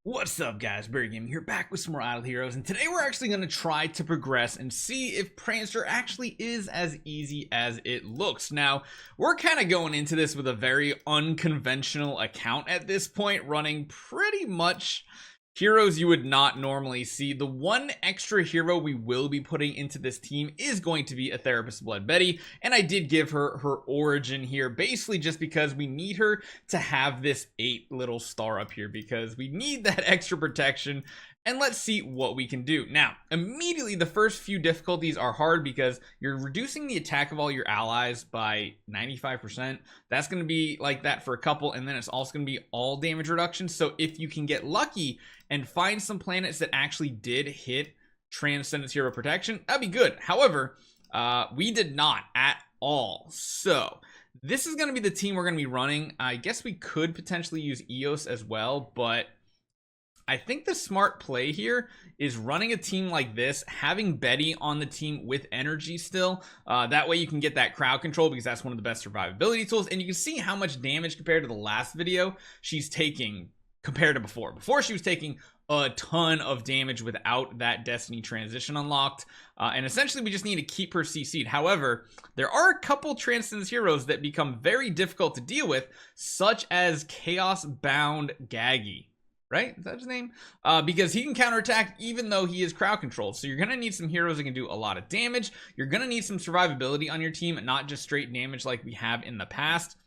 What's up, guys? Barry Gaming here, back with some more Idle Heroes, and today we're actually going to try to progress and see if Prancer actually is as easy as it looks. Now, we're kind of going into this with a very unconventional account at this point, running pretty much heroes you would not normally see. The one extra hero we will be putting into this team is going to be a Therapist Blood Betty, and I did give her her origin here basically just because we need her to have this 8 little star up here because we need that extra protection. And let's see what we can do. Now, immediately the first few difficulties are hard because you're reducing the attack of all your allies by 95%. That's going to be like that for a couple, and then it's also going to be all damage reduction. So if you can get lucky and find some planets that actually did hit Transcendence Hero Protection, that'd be good. However, we did not at all. So this is going to be the team we're going to be running. I guess we could potentially use Eos as well, but I think the smart play here is running a team like this, having Betty on the team with energy still. That way you can get that crowd control because that's one of the best survivability tools. And you can see how much damage compared to the last video she's taking compared to before. Before she was taking a ton of damage without that Destiny transition unlocked. And essentially we just need to keep her CC'd. However, there are a couple Transcendence heroes that become very difficult to deal with, such as Chaos Bound Gaggy. Right? Is that his name? Because he can counterattack even though he is crowd controlled. So you're going to need some heroes that can do a lot of damage. You're going to need some survivability on your team, not just straight damage like we have in the past.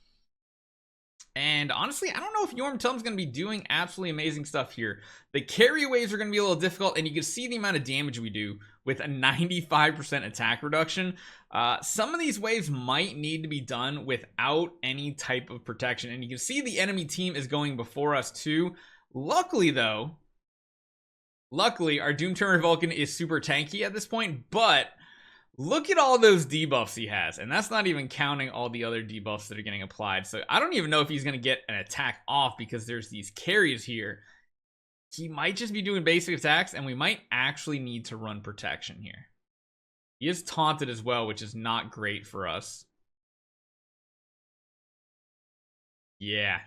And honestly, I don't know if Yormtum's going to be doing absolutely amazing stuff here. The carry waves are going to be a little difficult, and you can see the amount of damage we do with a 95% attack reduction. Some of these waves might need to be done without any type of protection. And you can see the enemy team is going before us too. Luckily, though, our Doomturner Vulcan is super tanky at this point, but look at all those debuffs he has, and that's not even counting all the other debuffs that are getting applied. So I don't even know if he's going to get an attack off because there's these carries here. He might just be doing basic attacks, and we might actually need to run protection here. He is taunted as well, which is not great for us. Yeah.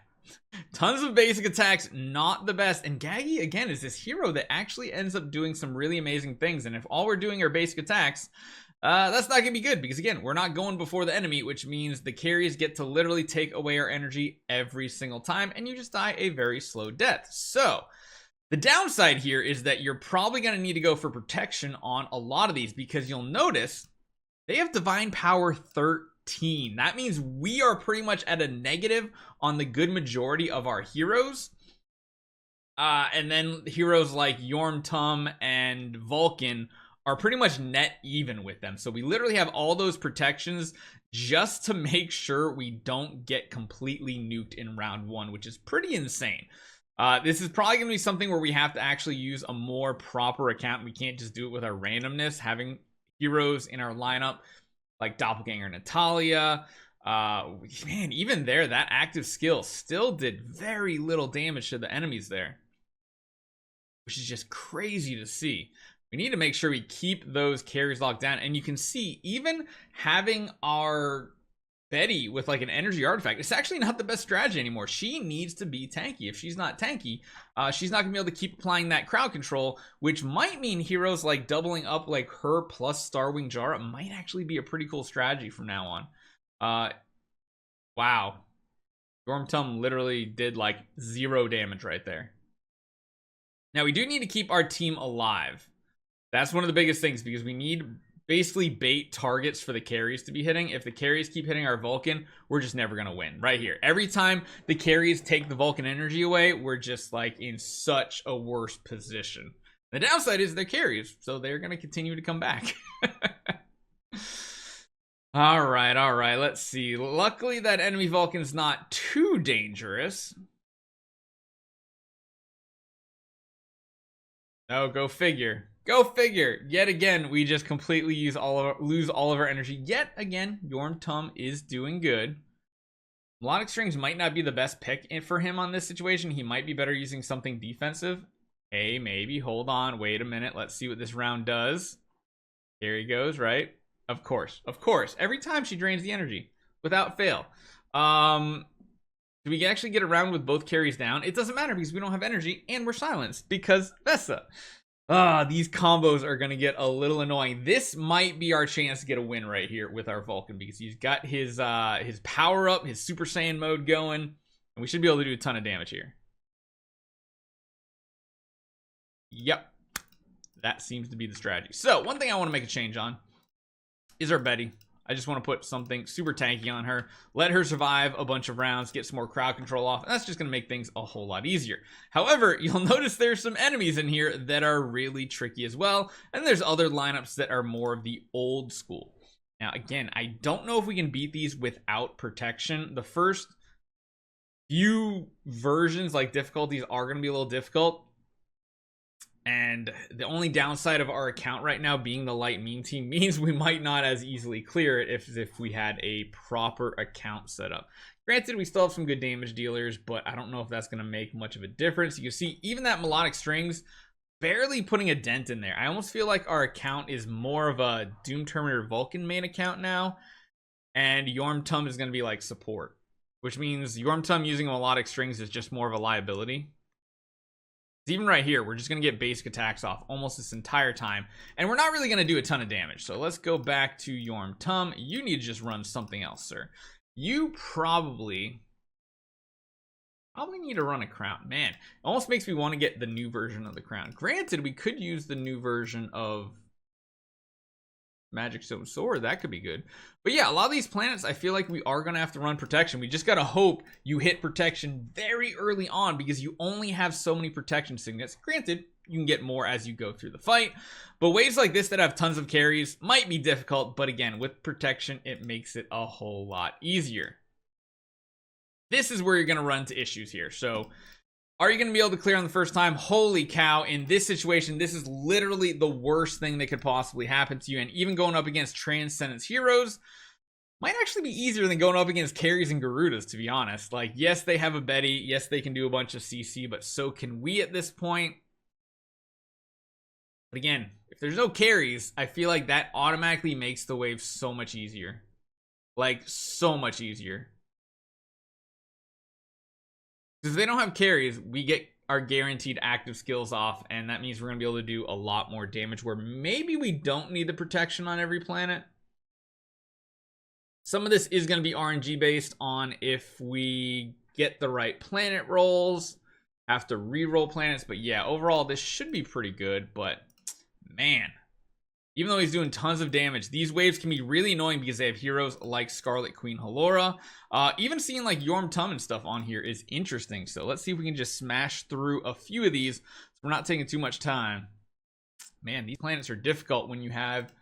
Tons of basic attacks, not the best. And Gaggy, again, is this hero that actually ends up doing some really amazing things. And if all we're doing are basic attacks, that's not going to be good. Because, again, we're not going before the enemy, which means the carries get to literally take away our energy every single time. And you just die a very slow death. So the downside here is that you're probably going to need to go for protection on a lot of these. Because you'll notice they have Divine Power 13. That means we are pretty much at a negative on the good majority of our heroes. And then heroes like Yormtum and Vulcan are pretty much net even with them. So we literally have all those protections just to make sure we don't get completely nuked in round 1, which is pretty insane. This is probably going to be something where we have to actually use a more proper account. We can't just do it with our randomness, having heroes in our lineup like Doppelganger Natalia. Man, even there, that active skill still did very little damage to the enemies there, which is just crazy to see. We need to make sure we keep those carries locked down. And you can see, even having our Betty with like an energy artifact, it's actually not the best strategy anymore. She needs to be tanky. If she's not tanky, she's not gonna be able to keep applying that crowd control, which might mean heroes like doubling up like her plus Starwing Jara might actually be a pretty cool strategy from now on. Wow. Yormtum literally did like 0 damage right there. Now we do need to keep our team alive. That's one of the biggest things because we need basically bait targets for the carries to be hitting. If the carries keep hitting our Vulcan, we're just never gonna win. Right here, every time the carries take the Vulcan energy away, we're just like in such a worse position. The downside is they're carries, so they're gonna continue to come back. all right, let's see. Luckily that enemy Vulcan's not too dangerous. Oh, go figure. Go figure. Yet again, we just completely lose all of our energy. Yet again, Yormtum is doing good. Melodic Strings might not be the best pick for him on this situation. He might be better using something defensive. Hey, maybe. Hold on. Wait a minute. Let's see what this round does. Here he goes, right? Of course. Of course. Every time she drains the energy. Without fail. Do we actually get around with both carries down? It doesn't matter because we don't have energy and we're silenced because Vesa. These combos are going to get a little annoying. This might be our chance to get a win right here with our Vulcan because he's got his power up, his Super Saiyan mode going, and we should be able to do a ton of damage here. Yep. That seems to be the strategy. So, one thing I want to make a change on is our Betty. I just want to put something super tanky on her, let her survive a bunch of rounds, get some more crowd control off, and that's just going to make things a whole lot easier. However, you'll notice there's some enemies in here that are really tricky as well, and there's other lineups that are more of the old school. Now, again, I don't know if we can beat these without protection. The first few versions, like difficulties, are going to be a little difficult. And the only downside of our account right now being the light meme team means we might not as easily clear it if we had a proper account setup. Granted, we still have some good damage dealers, but I don't know if that's going to make much of a difference. You can see even that melodic strings barely putting a dent in there. I almost feel like our account is more of a Doom Terminator Vulcan main account now, and Yormtum is going to be like support, which means Yormtum using melodic strings is just more of a liability. Even right here, we're just going to get basic attacks off almost this entire time, and we're not really going to do a ton of damage. So let's go back to Yormtum. You need to just run something else, sir. You probably need to run a crown. Man, it almost makes me want to get the new version of the crown. Granted, we could use the new version of Magic Stone Sword. That could be good. But yeah, a lot of these planets, I feel like we are going to have to run protection. We just got to hope you hit protection very early on because you only have so many protection signets. Granted, you can get more as you go through the fight. But waves like this that have tons of carries might be difficult. But again, with protection, it makes it a whole lot easier. This is where you're going to run into issues here. So are you going to be able to clear on the first time? Holy cow, in this situation, this is literally the worst thing that could possibly happen to you. And even going up against Transcendence heroes might actually be easier than going up against carries and Garudas, to be honest. Like, yes, they have a Betty. Yes, they can do a bunch of CC, but so can we at this point. But again, if there's no carries, I feel like that automatically makes the wave so much easier. Like, so much easier. Because if they don't have carries, we get our guaranteed active skills off, and that means we're going to be able to do a lot more damage where maybe we don't need the protection on every planet. Some of this is going to be RNG based on if we get the right planet rolls, have to re-roll planets, but yeah, overall this should be pretty good. But man, even though he's doing tons of damage, these waves can be really annoying because they have heroes like Scarlet Queen Halora. Even seeing like Yormtum and stuff on here is interesting. So let's see if we can just smash through a few of these so we're not taking too much time. Man, these planets are difficult when you have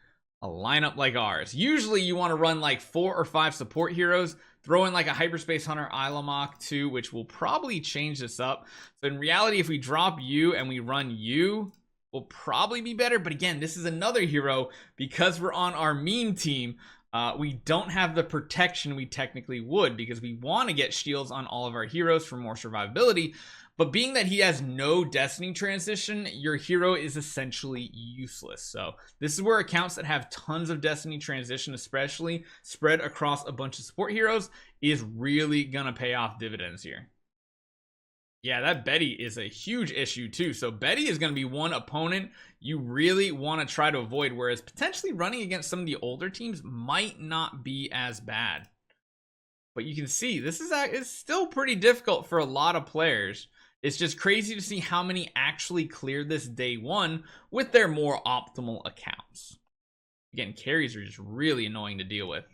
a lineup like ours. Usually you want to run like 4 or 5 support heroes, throw in like a Hyperspace Hunter Ilamok too, which will probably change this up. So in reality, if we drop you and we run you, will probably be better. But again, this is another hero because we're on our meme team. We don't have the protection we technically would because we want to get shields on all of our heroes for more survivability. But being that he has no destiny transition, your hero is essentially useless. So this is where accounts that have tons of destiny transition, especially spread across a bunch of support heroes, is really gonna pay off dividends here. Yeah, that Betty is a huge issue too. So Betty is going to be one opponent you really want to try to avoid, whereas potentially running against some of the older teams might not be as bad. But you can see this is still pretty difficult for a lot of players. It's just crazy to see how many actually cleared this day one with their more optimal accounts. Again, carries are just really annoying to deal with.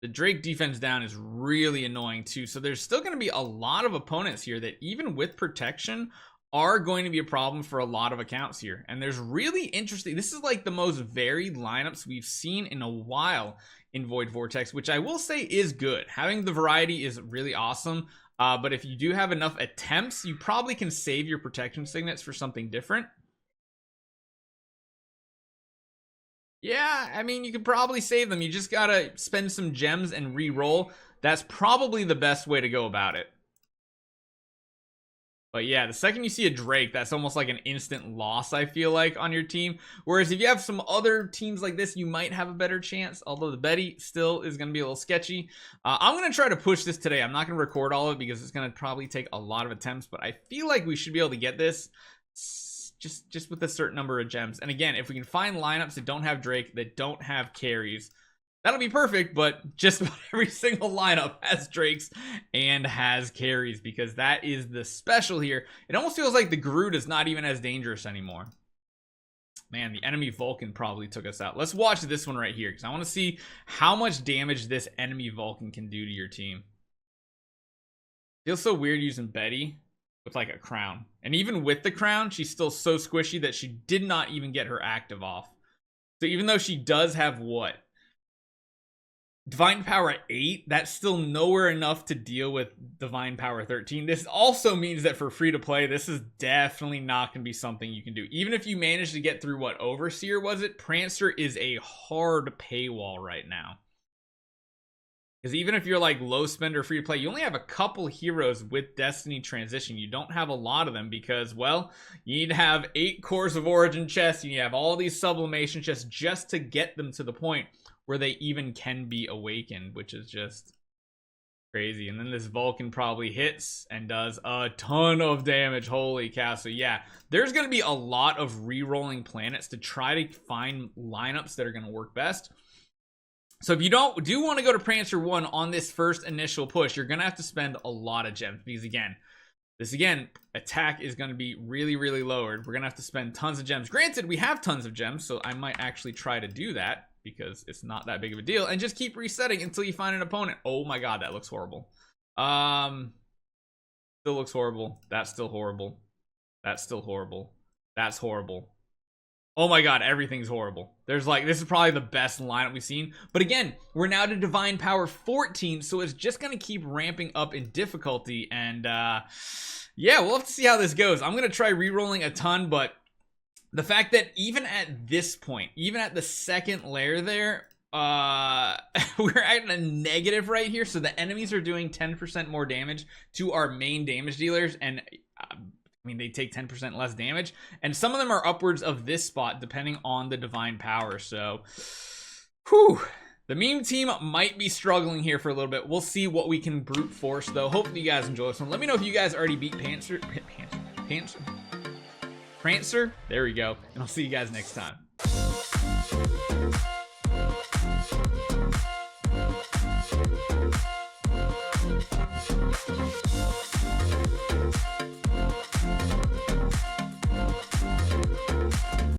The Drake defense down is really annoying too. So there's still going to be a lot of opponents here that even with protection are going to be a problem for a lot of accounts here. And there's really interesting, this is like the most varied lineups we've seen in a while in Void Vortex, which I will say is good. Having the variety is really awesome. But if you do have enough attempts, you probably can save your protection signets for something different. Yeah, I mean, you could probably save them. You just gotta spend some gems and re-roll. That's probably the best way to go about it. But yeah, the second you see a Drake, that's almost like an instant loss, I feel like, on your team. Whereas if you have some other teams like this, you might have a better chance. Although the Betty still is going to be a little sketchy. I'm going to try to push this today. I'm not going to record all of it because it's going to probably take a lot of attempts. But I feel like we should be able to get this just with a certain number of gems. And again, if we can find lineups that don't have Drake, that don't have carries, that'll be perfect. But just about every single lineup has Drakes and has carries, because that is the special here. It almost feels like the Groot is not even as dangerous anymore. Man, the enemy Vulcan probably took us out. Let's watch this one right here, because I want to see how much damage this enemy Vulcan can do to your team. Feels so weird using Betty with like a crown. And even with the crown, she's still so squishy that she did not even get her active off. So even though she does have what? Divine Power 8, that's still nowhere enough to deal with Divine Power 13. This also means that for free to play, this is definitely not going to be something you can do. Even if you manage to get through what Overseer was it, Prancer is a hard paywall right now. Because even if you're like low spender free to play, you only have a couple heroes with Destiny Transition. You don't have a lot of them because, well, you need to have 8 Cores of Origin chests. You need to have all these sublimation chests just to get them to the point where they even can be awakened, which is just crazy. And then this Vulcan probably hits and does a ton of damage. Holy cow. So yeah, there's going to be a lot of re-rolling planets to try to find lineups that are going to work best. So if you do want to go to Prancer 1 on this first initial push, you're going to have to spend a lot of gems, because again, attack is going to be really, really lowered. We're going to have to spend tons of gems. Granted, we have tons of gems, so I might actually try to do that, because it's not that big of a deal, and just keep resetting until you find an opponent. Oh my god, that looks horrible. Still looks horrible. That's still horrible. That's still horrible. That's horrible. Oh my god, everything's horrible. There's like, this is probably the best lineup we've seen. But again, we're now to Divine Power 14, so it's just going to keep ramping up in difficulty. And yeah, we'll have to see how this goes. I'm going to try re-rolling a ton, but the fact that even at this point, even at the second layer there, we're at a negative right here. So the enemies are doing 10% more damage to our main damage dealers, and I mean, they take 10% less damage, and some of them are upwards of this spot depending on the Divine Power. So whew, the meme team might be struggling here for a little bit. We'll see what we can brute force, though. Hopefully you guys enjoy this one. Let me know if you guys already beat Prancer. There we go, and I'll see you guys next time.